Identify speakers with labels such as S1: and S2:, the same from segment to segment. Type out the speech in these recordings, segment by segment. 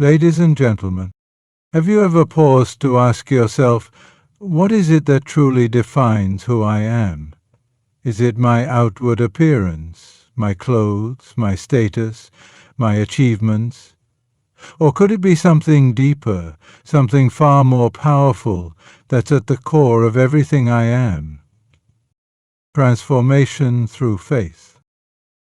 S1: Ladies and gentlemen, have you ever paused to ask yourself, what is it that truly defines who I am? Is it my outward appearance, my clothes, my status, my achievements? Or could it be something deeper, something far more powerful that's at the core of everything I am? Transformation through faith.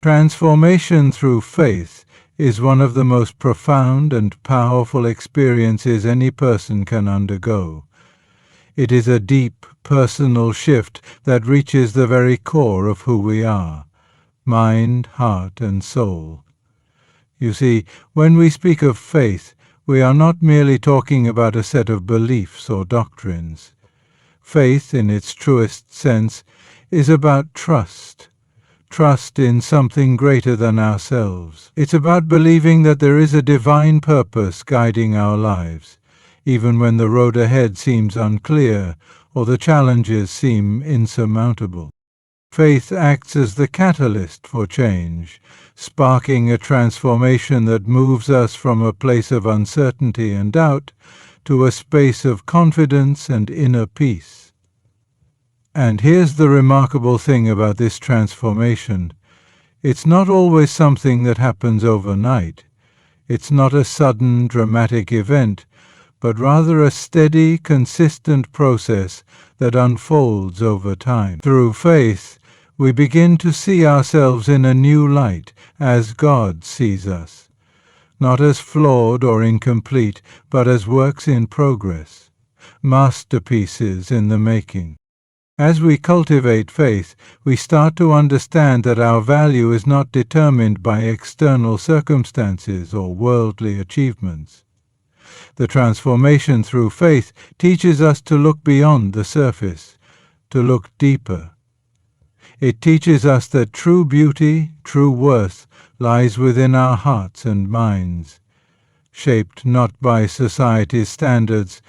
S1: Transformation through faith is one of the most profound and powerful experiences any person can undergo. It is a deep, personal shift that reaches the very core of who we are, mind, heart, and soul. You see, when we speak of faith, we are not merely talking about a set of beliefs or doctrines. Faith, in its truest sense, is about trust. Trust in something greater than ourselves. It's about believing that there is a divine purpose guiding our lives, even when the road ahead seems unclear or the challenges seem insurmountable. Faith acts as the catalyst for change, sparking a transformation that moves us from a place of uncertainty and doubt to a space of confidence and inner peace. And here's the remarkable thing about this transformation. It's not always something that happens overnight. It's not a sudden, dramatic event, but rather a steady, consistent process that unfolds over time. Through faith, we begin to see ourselves in a new light, as God sees us. Not as flawed or incomplete, but as works in progress, masterpieces in the making. As we cultivate faith, we start to understand that our value is not determined by external circumstances or worldly achievements. The transformation through faith teaches us to look beyond the surface, to look deeper. It teaches us that true beauty, true worth, lies within our hearts and minds, shaped not by society's standards,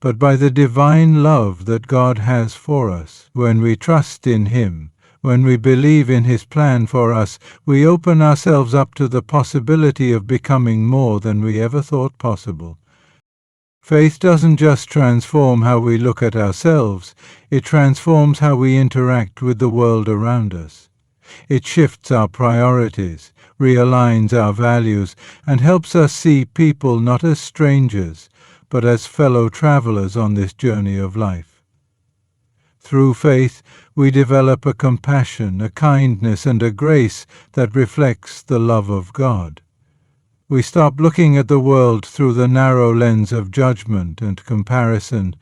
S1: but by the divine love that God has for us. When we trust in Him, when we believe in His plan for us, we open ourselves up to the possibility of becoming more than we ever thought possible. Faith doesn't just transform how we look at ourselves, it transforms how we interact with the world around us. It shifts our priorities, realigns our values, and helps us see people not as strangers, but as fellow travelers on this journey of life. Through faith, we develop a compassion, a kindness, and a grace that reflects the love of God. We stop looking at the world through the narrow lens of judgment and comparison,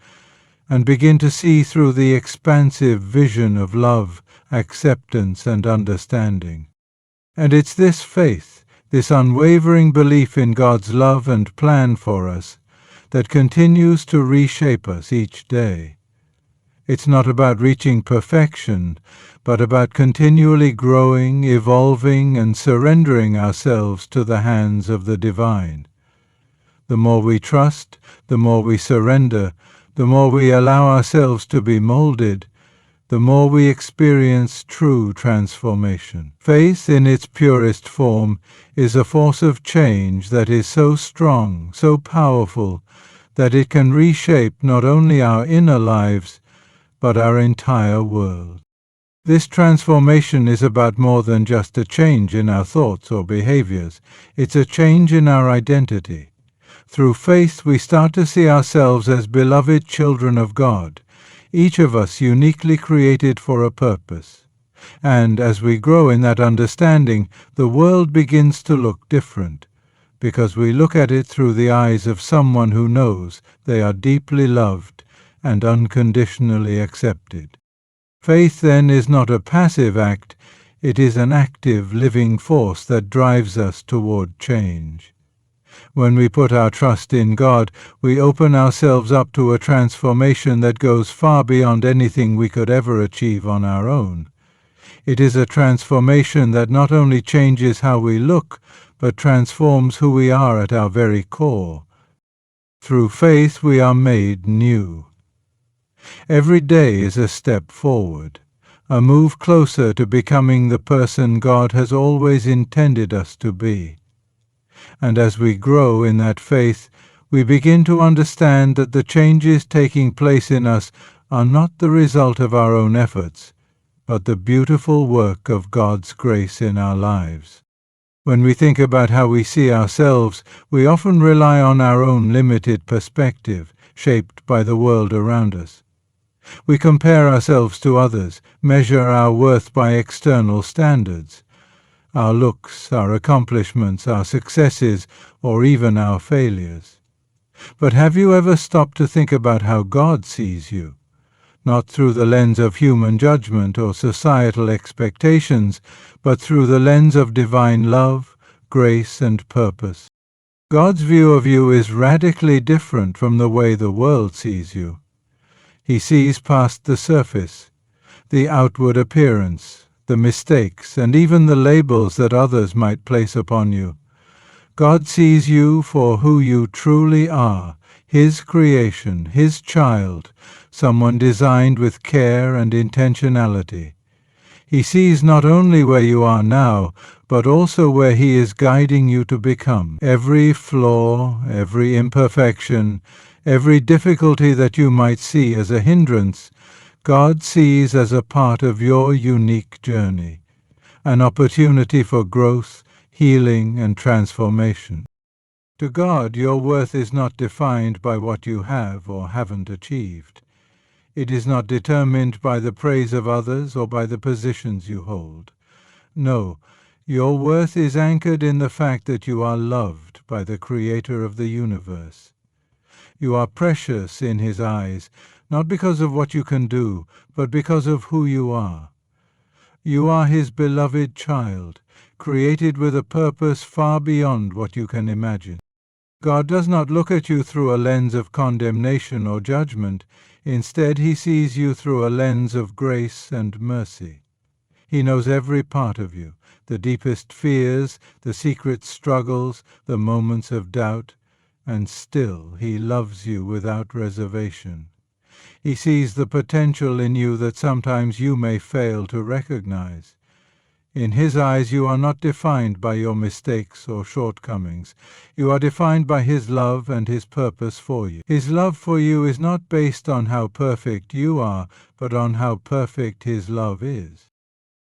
S1: and begin to see through the expansive vision of love, acceptance, and understanding. And it's this faith, this unwavering belief in God's love and plan for us, that continues to reshape us each day. It's not about reaching perfection, but about continually growing, evolving, and surrendering ourselves to the hands of the divine. The more we trust, the more we surrender, the more we allow ourselves to be molded, the more we experience true transformation. Faith, in its purest form, is a force of change that is so strong, so powerful, that it can reshape not only our inner lives, but our entire world. This transformation is about more than just a change in our thoughts or behaviors. It's a change in our identity. Through faith, we start to see ourselves as beloved children of God, each of us uniquely created for a purpose. And as we grow in that understanding, the world begins to look different, because we look at it through the eyes of someone who knows they are deeply loved and unconditionally accepted. Faith, then, is not a passive act, it is an active, living force that drives us toward change. When we put our trust in God, we open ourselves up to a transformation that goes far beyond anything we could ever achieve on our own. It is a transformation that not only changes how we look, but transforms who we are at our very core. Through faith we are made new. Every day is a step forward, a move closer to becoming the person God has always intended us to be. And as we grow in that faith, we begin to understand that the changes taking place in us are not the result of our own efforts, but the beautiful work of God's grace in our lives. When we think about how we see ourselves, we often rely on our own limited perspective, shaped by the world around us. We compare ourselves to others, measure our worth by external standards. Our looks, our accomplishments, our successes, or even our failures. But have you ever stopped to think about how God sees you? Not through the lens of human judgment or societal expectations, but through the lens of divine love, grace, and purpose. God's view of you is radically different from the way the world sees you. He sees past the surface, the outward appearance, the mistakes, and even the labels that others might place upon you. God sees you for who you truly are, His creation, His child, someone designed with care and intentionality. He sees not only where you are now, but also where He is guiding you to become. Every flaw, every imperfection, every difficulty that you might see as a hindrance, God sees as a part of your unique journey, an opportunity for growth, healing, and transformation. To God, your worth is not defined by what you have or haven't achieved. It is not determined by the praise of others or by the positions you hold. No, your worth is anchored in the fact that you are loved by the Creator of the universe. You are precious in His eyes, not because of what you can do, but because of who you are. You are His beloved child, created with a purpose far beyond what you can imagine. God does not look at you through a lens of condemnation or judgment. Instead, He sees you through a lens of grace and mercy. He knows every part of you, the deepest fears, the secret struggles, the moments of doubt, and still He loves you without reservation. He sees the potential in you that sometimes you may fail to recognize. In His eyes, you are not defined by your mistakes or shortcomings. You are defined by His love and His purpose for you. His love for you is not based on how perfect you are, but on how perfect His love is.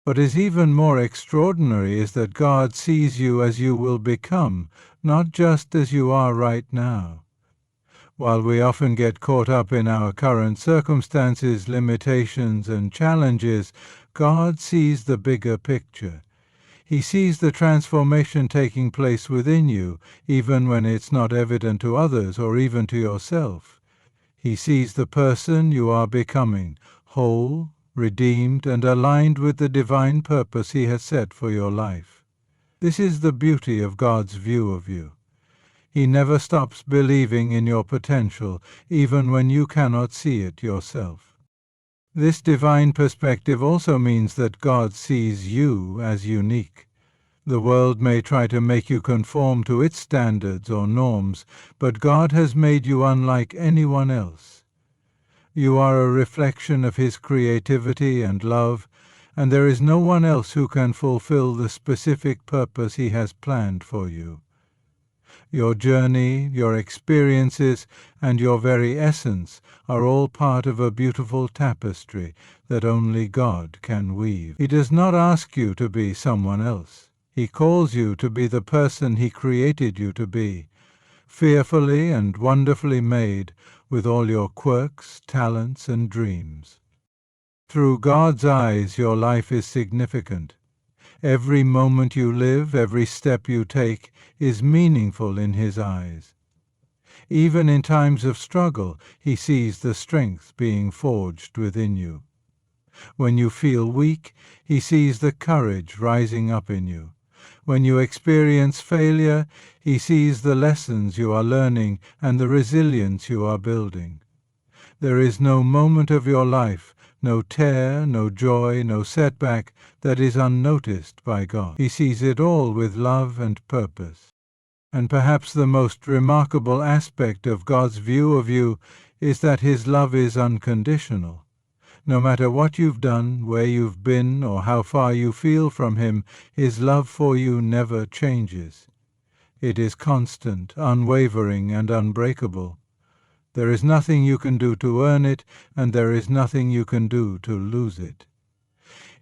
S1: What is even more extraordinary is that God sees you as you will become, not just as you are right now. While we often get caught up in our current circumstances, limitations, and challenges, God sees the bigger picture. He sees the transformation taking place within you, even when it's not evident to others or even to yourself. He sees the person you are becoming, whole, redeemed, and aligned with the divine purpose He has set for your life. This is the beauty of God's view of you. He never stops believing in your potential, even when you cannot see it yourself. This divine perspective also means that God sees you as unique. The world may try to make you conform to its standards or norms, but God has made you unlike anyone else. You are a reflection of His creativity and love, and there is no one else who can fulfill the specific purpose He has planned for you. Your journey, your experiences, and your very essence are all part of a beautiful tapestry that only God can weave. He does not ask you to be someone else. He calls you to be the person He created you to be, fearfully and wonderfully made, with all your quirks, talents, and dreams. Through God's eyes, your life is significant. Every moment you live, every step you take, is meaningful in His eyes. Even in times of struggle, He sees the strength being forged within you. When you feel weak, He sees the courage rising up in you. When you experience failure, He sees the lessons you are learning and the resilience you are building. There is no moment of your life, no tear, no joy, no setback that is unnoticed by God. He sees it all with love and purpose. And perhaps the most remarkable aspect of God's view of you is that His love is unconditional. No matter what you've done, where you've been, or how far you feel from Him, His love for you never changes. It is constant, unwavering, and unbreakable. There is nothing you can do to earn it, and there is nothing you can do to lose it.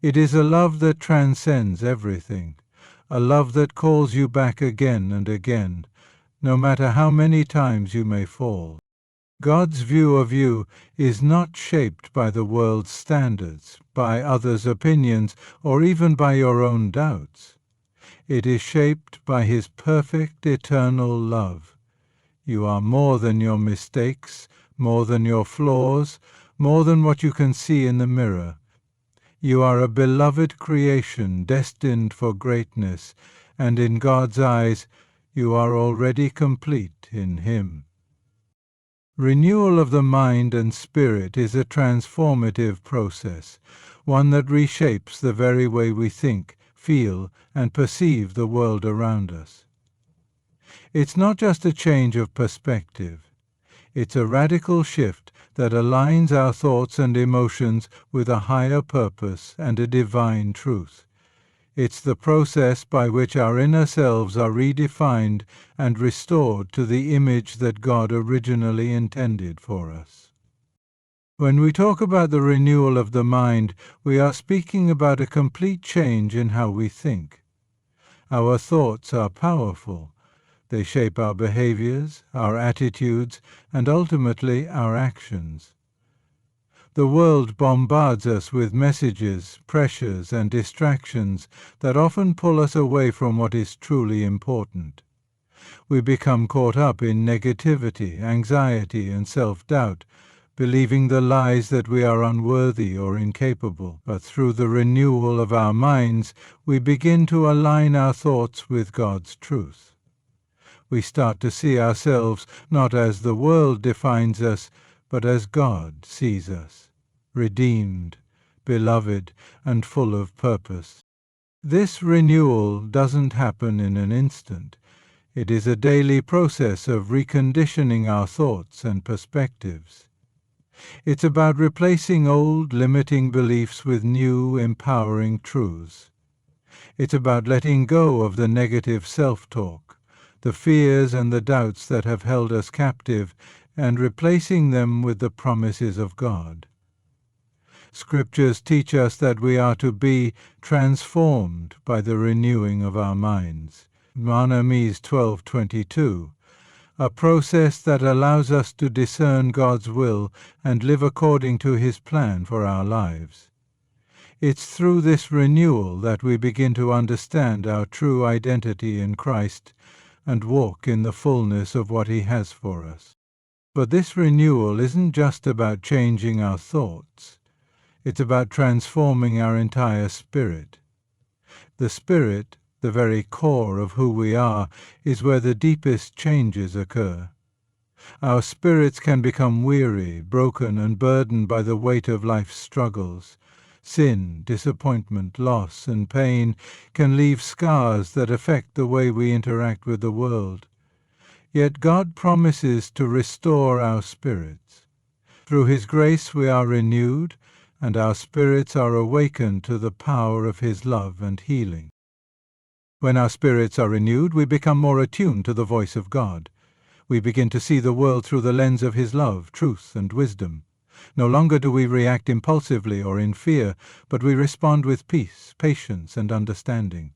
S1: It is a love that transcends everything, a love that calls you back again and again, no matter how many times you may fall. God's view of you is not shaped by the world's standards, by others' opinions, or even by your own doubts. It is shaped by His perfect eternal love. You are more than your mistakes, more than your flaws, more than what you can see in the mirror. You are a beloved creation destined for greatness, and in God's eyes you are already complete in Him. Renewal of the mind and spirit is a transformative process, one that reshapes the very way we think, feel, and perceive the world around us. It's not just a change of perspective. It's a radical shift that aligns our thoughts and emotions with a higher purpose and a divine truth. It's the process by which our inner selves are redefined and restored to the image that God originally intended for us. When we talk about the renewal of the mind, we are speaking about a complete change in how we think. Our thoughts are powerful. They shape our behaviors, our attitudes, and ultimately our actions. The world bombards us with messages, pressures, and distractions that often pull us away from what is truly important. We become caught up in negativity, anxiety, and self-doubt, believing the lies that we are unworthy or incapable. But through the renewal of our minds, we begin to align our thoughts with God's truth. We start to see ourselves not as the world defines us, but as God sees us, redeemed, beloved, and full of purpose. This renewal doesn't happen in an instant. It is a daily process of reconditioning our thoughts and perspectives. It's about replacing old, limiting beliefs with new, empowering truths. It's about letting go of the negative self-talk, the fears and the doubts that have held us captive, and replacing them with the promises of God. Scriptures teach us that we are to be transformed by the renewing of our minds. Romans 12:22, a process that allows us to discern God's will and live according to His plan for our lives. It's through this renewal that we begin to understand our true identity in Christ and walk in the fullness of what He has for us. But this renewal isn't just about changing our thoughts. It's about transforming our entire spirit. The spirit, the very core of who we are, is where the deepest changes occur. Our spirits can become weary, broken, and burdened by the weight of life's struggles. Sin, disappointment, loss, and pain can leave scars that affect the way we interact with the world. Yet God promises to restore our spirits. Through His grace we are renewed, and our spirits are awakened to the power of His love and healing. When our spirits are renewed, we become more attuned to the voice of God. We begin to see the world through the lens of His love, truth, and wisdom. No longer do we react impulsively or in fear, but we respond with peace, patience, and understanding.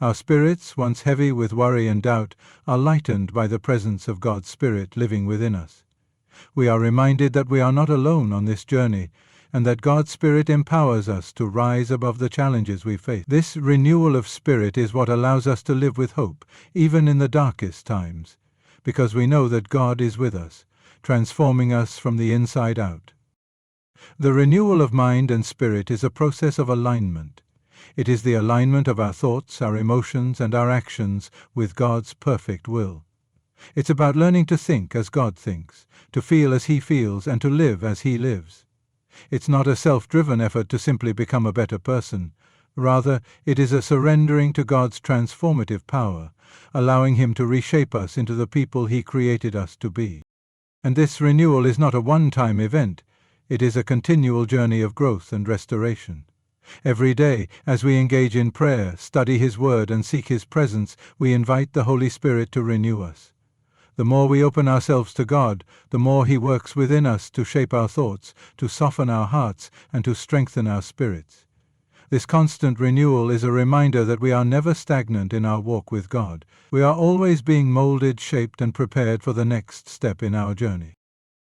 S1: Our spirits, once heavy with worry and doubt, are lightened by the presence of God's Spirit living within us. We are reminded that we are not alone on this journey, and that God's Spirit empowers us to rise above the challenges we face. This renewal of spirit is what allows us to live with hope, even in the darkest times, because we know that God is with us, transforming us from the inside out. The renewal of mind and spirit is a process of alignment. It is the alignment of our thoughts, our emotions, and our actions with God's perfect will. It's about learning to think as God thinks, to feel as He feels, and to live as He lives. It's not a self-driven effort to simply become a better person. Rather, it is a surrendering to God's transformative power, allowing Him to reshape us into the people He created us to be. And this renewal is not a one-time event. It is a continual journey of growth and restoration. Every day, as we engage in prayer, study His Word, and seek His presence, we invite the Holy Spirit to renew us. The more we open ourselves to God, the more He works within us to shape our thoughts, to soften our hearts, and to strengthen our spirits. This constant renewal is a reminder that we are never stagnant in our walk with God. We are always being molded, shaped, and prepared for the next step in our journey.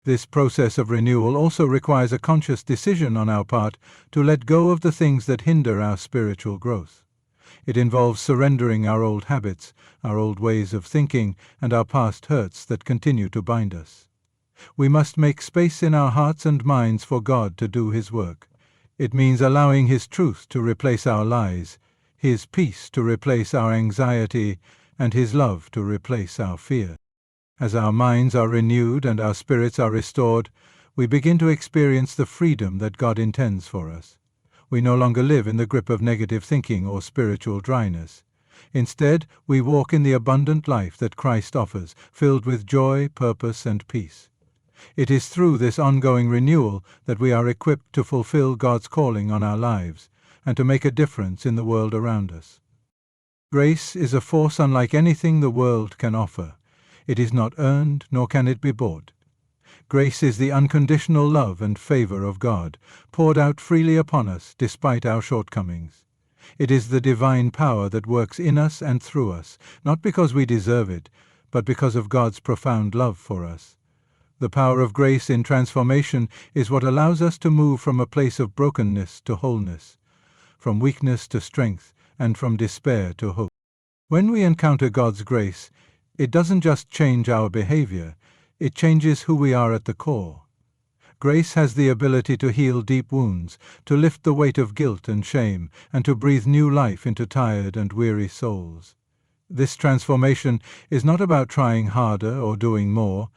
S1: This process of renewal also requires a conscious decision on our part to let go of the things that hinder our spiritual growth. It involves surrendering our old habits, our old ways of thinking, and our past hurts that continue to bind us. We must make space in our hearts and minds for God to do His work. It means allowing His truth to replace our lies, His peace to replace our anxiety, and His love to replace our fear. As our minds are renewed and our spirits are restored, we begin to experience the freedom that God intends for us. We no longer live in the grip of negative thinking or spiritual dryness. Instead, we walk in the abundant life that Christ offers, filled with joy, purpose, and peace. It is through this ongoing renewal that we are equipped to fulfill God's calling on our lives and to make a difference in the world around us. Grace is a force unlike anything the world can offer. It is not earned, nor can it be bought. Grace is the unconditional love and favor of God, poured out freely upon us despite our shortcomings. It is the divine power that works in us and through us, not because we deserve it, but because of God's profound love for us. The power of grace in transformation is what allows us to move from a place of brokenness to wholeness, from weakness to strength, and from despair to hope. When we encounter God's grace, it doesn't just change our behavior, it changes who we are at the core. Grace has the ability to heal deep wounds, to lift the weight of guilt and shame, and to breathe new life into tired and weary souls. This transformation is not about trying harder or doing more.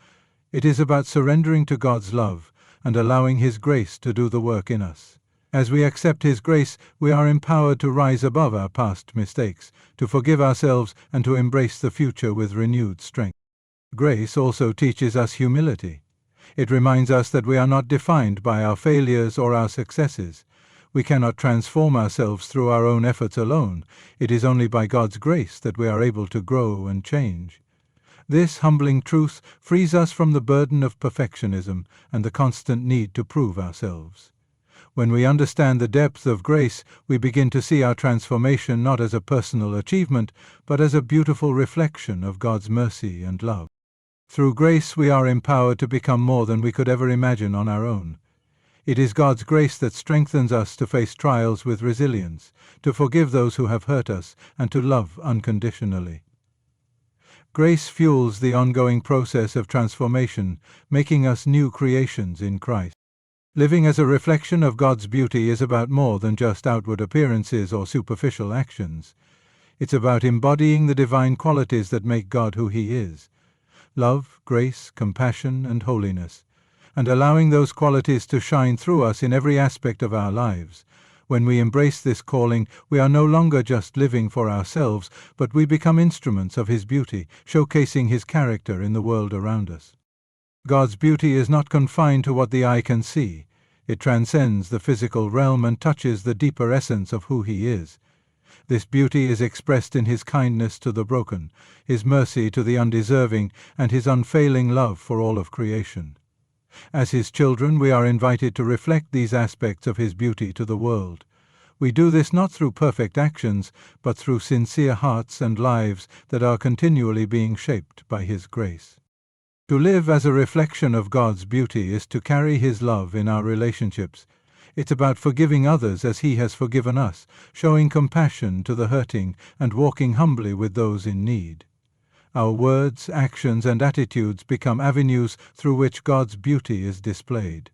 S1: It is about surrendering to God's love and allowing His grace to do the work in us. As we accept His grace, we are empowered to rise above our past mistakes, to forgive ourselves, and to embrace the future with renewed strength. Grace also teaches us humility. It reminds us that we are not defined by our failures or our successes. We cannot transform ourselves through our own efforts alone. It is only by God's grace that we are able to grow and change. This humbling truth frees us from the burden of perfectionism and the constant need to prove ourselves. When we understand the depth of grace, we begin to see our transformation not as a personal achievement, but as a beautiful reflection of God's mercy and love. Through grace, we are empowered to become more than we could ever imagine on our own. It is God's grace that strengthens us to face trials with resilience, to forgive those who have hurt us, and to love unconditionally. Grace fuels the ongoing process of transformation, making us new creations in Christ. Living as a reflection of God's beauty is about more than just outward appearances or superficial actions. It's about embodying the divine qualities that make God who He is: love, grace, compassion, and holiness, and allowing those qualities to shine through us in every aspect of our lives. When we embrace this calling, we are no longer just living for ourselves, but we become instruments of His beauty, showcasing His character in the world around us. God's beauty is not confined to what the eye can see. It transcends the physical realm and touches the deeper essence of who He is. This beauty is expressed in His kindness to the broken, His mercy to the undeserving, and His unfailing love for all of creation. As His children, we are invited to reflect these aspects of His beauty to the world. We do this not through perfect actions, but through sincere hearts and lives that are continually being shaped by His grace. To live as a reflection of God's beauty is to carry His love in our relationships. It's about forgiving others as He has forgiven us, showing compassion to the hurting, and walking humbly with those in need. Our words, actions, and attitudes become avenues through which God's beauty is displayed.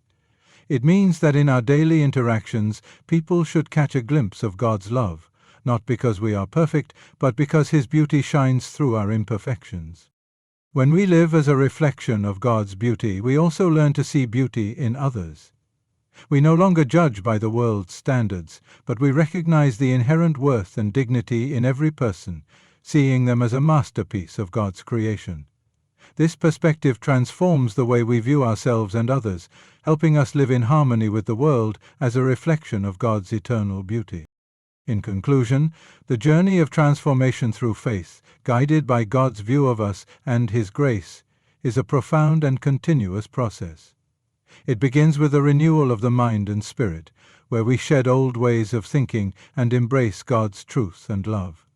S1: It means that in our daily interactions, people should catch a glimpse of God's love, not because we are perfect, but because His beauty shines through our imperfections. When we live as a reflection of God's beauty, we also learn to see beauty in others. We no longer judge by the world's standards, but we recognize the inherent worth and dignity in every person, seeing them as a masterpiece of God's creation. This perspective transforms the way we view ourselves and others, helping us live in harmony with the world as a reflection of God's eternal beauty. In conclusion, the journey of transformation through faith, guided by God's view of us and His grace, is a profound and continuous process. It begins with a renewal of the mind and spirit, where we shed old ways of thinking and embrace God's truth and love.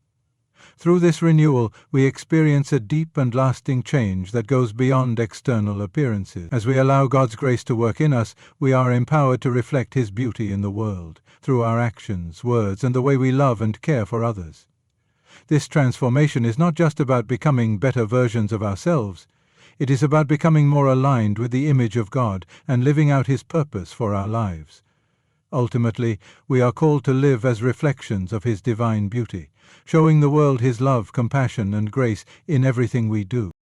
S1: Through this renewal, we experience a deep and lasting change that goes beyond external appearances. As we allow God's grace to work in us, we are empowered to reflect His beauty in the world, through our actions, words, and the way we love and care for others. This transformation is not just about becoming better versions of ourselves. It is about becoming more aligned with the image of God and living out His purpose for our lives. Ultimately, we are called to live as reflections of His divine beauty, showing the world His love, compassion, and grace in everything we do.